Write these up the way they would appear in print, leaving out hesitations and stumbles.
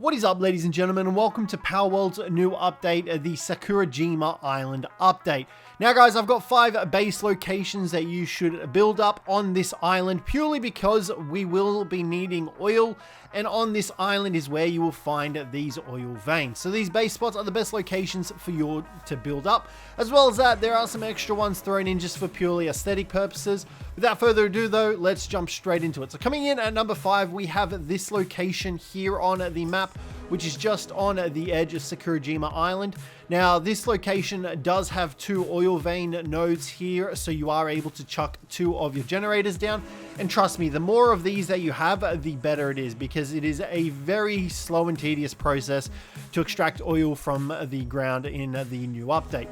What is up, ladies and gentlemen, and welcome to Palworld's new update, the Sakurajima Island update. Now guys, I've got 5 base locations that you should build up on this island purely because we will be needing oil, and on this island is where you will find these oil veins. So these base spots are the best locations for you to build up. As well as that, there are some extra ones thrown in just for purely aesthetic purposes. Without further ado though, let's jump straight into it. So coming in at number 5, we have this location here on the map, which is just on the edge of Sakurajima Island. Now, this location does have 2 oil vein nodes here, so you are able to chuck 2 of your generators down. And trust me, the more of these that you have, the better it is, because it is a very slow and tedious process to extract oil from the ground in the new update.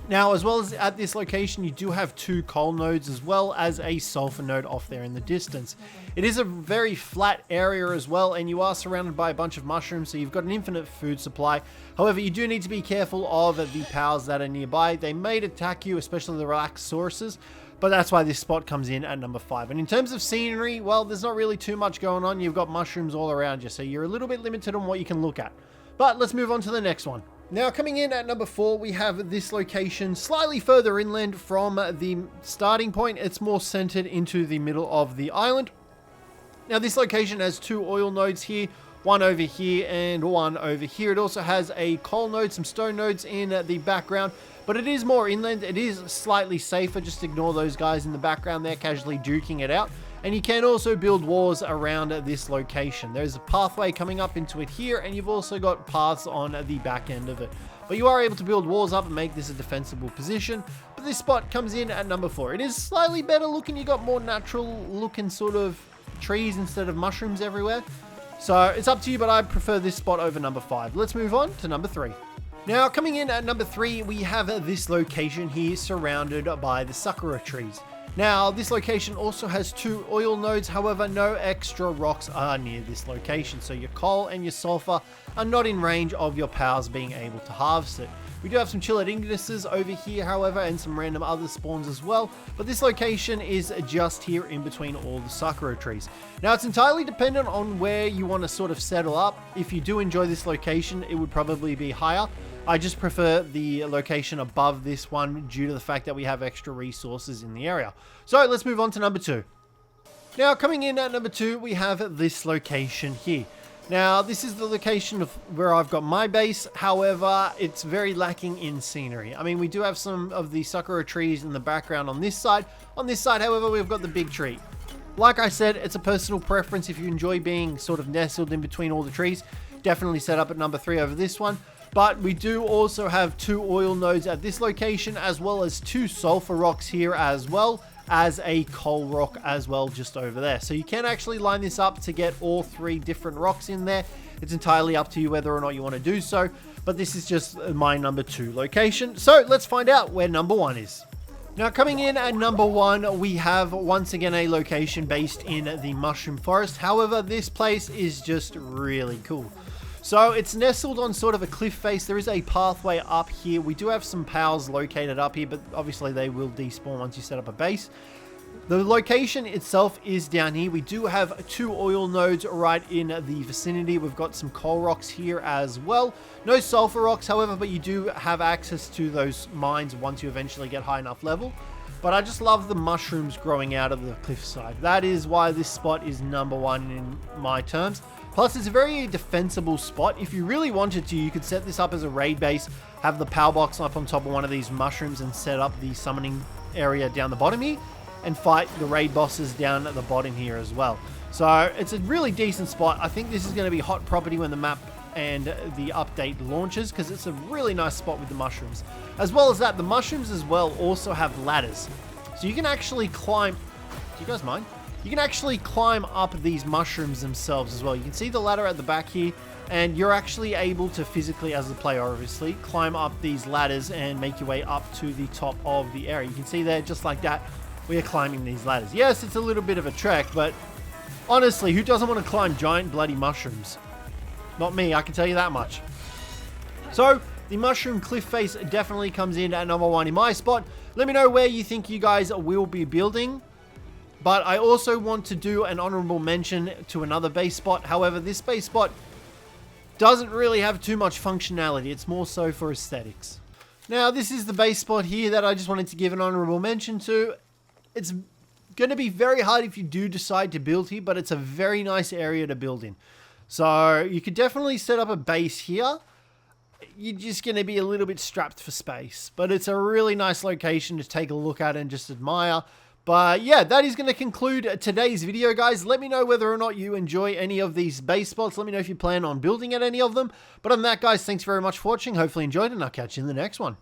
Now, as well as at this location, you do have 2 coal nodes as well as a sulfur node off there in the distance. It is a very flat area as well, and you are surrounded by a bunch of mushrooms, so you've got an infinite food supply. However, you do need to be careful of the pals that are nearby. They may attack you, especially the Relaxosauruses, but that's why this spot comes in at number 5. And in terms of scenery, well, there's not really too much going on. You've got mushrooms all around you, so you're a little bit limited on what you can look at. But let's move on to the next one. Now, coming in at number 4, we have this location slightly further inland from the starting point. It's more centered into the middle of the island. Now, this location has 2 oil nodes here, one over here and one over here. It also has a coal node, some stone nodes in the background, but it is more inland. It is slightly safer. Just ignore those guys in the background there casually duking it out. And you can also build walls around this location. There's a pathway coming up into it here, and you've also got paths on the back end of it. But you are able to build walls up and make this a defensible position. But this spot comes in at number 4. It is slightly better looking. You got more natural looking sort of trees instead of mushrooms everywhere. So it's up to you, but I prefer this spot over number 5. Let's move on to number 3. Now, coming in at number 3, we have this location here surrounded by the sakura trees. Now, this location also has 2 oil nodes, however, no extra rocks are near this location, so your coal and your sulfur are not in range of your pals being able to harvest it. We do have some chilled ignises over here, however, and some random other spawns as well, but this location is just here in between all the sakura trees. Now, it's entirely dependent on where you want to sort of settle up. If you do enjoy this location, it would probably be higher. I just prefer the location above this one due to the fact that we have extra resources in the area. So let's move on to number 2. Now, coming in at number 2, we have this location here. Now, this is the location of where I've got my base. However, it's very lacking in scenery. I mean, we do have some of the sakura trees in the background on this side. On this side, however, we've got the big tree. Like I said, it's a personal preference. If you enjoy being sort of nestled in between all the trees, definitely set up at number 3 over this one. But we do also have 2 oil nodes at this location, as well as 2 sulfur rocks here, as well as a coal rock as well just over there. So you can actually line this up to get all 3 different rocks in there. It's entirely up to you whether or not you want to do so, but this is just my number 2 location. So let's find out where number 1 is. Now, coming in at number 1, we have once again a location based in the mushroom forest. However, this place is just really cool. So it's nestled on sort of a cliff face. There is a pathway up here. We do have some pals located up here, but obviously they will despawn once you set up a base. The location itself is down here. We do have 2 oil nodes right in the vicinity. We've got some coal rocks here as well. No sulfur rocks, however, but you do have access to those mines once you eventually get high enough level. But I just love the mushrooms growing out of the cliffside. That is why this spot is number 1 in my terms. Plus, it's a very defensible spot. If you really wanted to, you could set this up as a raid base, have the power box up on top of one of these mushrooms and set up the summoning area down the bottom here and fight the raid bosses down at the bottom here as well. So it's a really decent spot. I think this is going to be hot property when the map and the update launches, because it's a really nice spot with the mushrooms. As well as that, the mushrooms as well also have ladders. So you can actually climb... Do you guys mind? You can actually climb up these mushrooms themselves as well. You can see the ladder at the back here, and you're actually able to physically, as a player obviously, climb up these ladders and make your way up to the top of the area. You can see there, just like that, we are climbing these ladders. Yes, it's a little bit of a trek, but honestly, who doesn't want to climb giant bloody mushrooms? Not me, I can tell you that much. So, the mushroom cliff face definitely comes in at number 1 in my spot. Let me know where you think you guys will be building. But I also want to do an honorable mention to another base spot. However, this base spot doesn't really have too much functionality. It's more so for aesthetics. Now, this is the base spot here that I just wanted to give an honorable mention to. It's going to be very hard if you do decide to build here, but it's a very nice area to build in. So you could definitely set up a base here. You're just going to be a little bit strapped for space, but it's a really nice location to take a look at and just admire. But yeah, that is going to conclude today's video, guys. Let me know whether or not you enjoy any of these base spots. Let me know if you plan on building at any of them. But other than that, guys, thanks very much for watching. Hopefully you enjoyed, and I'll catch you in the next one.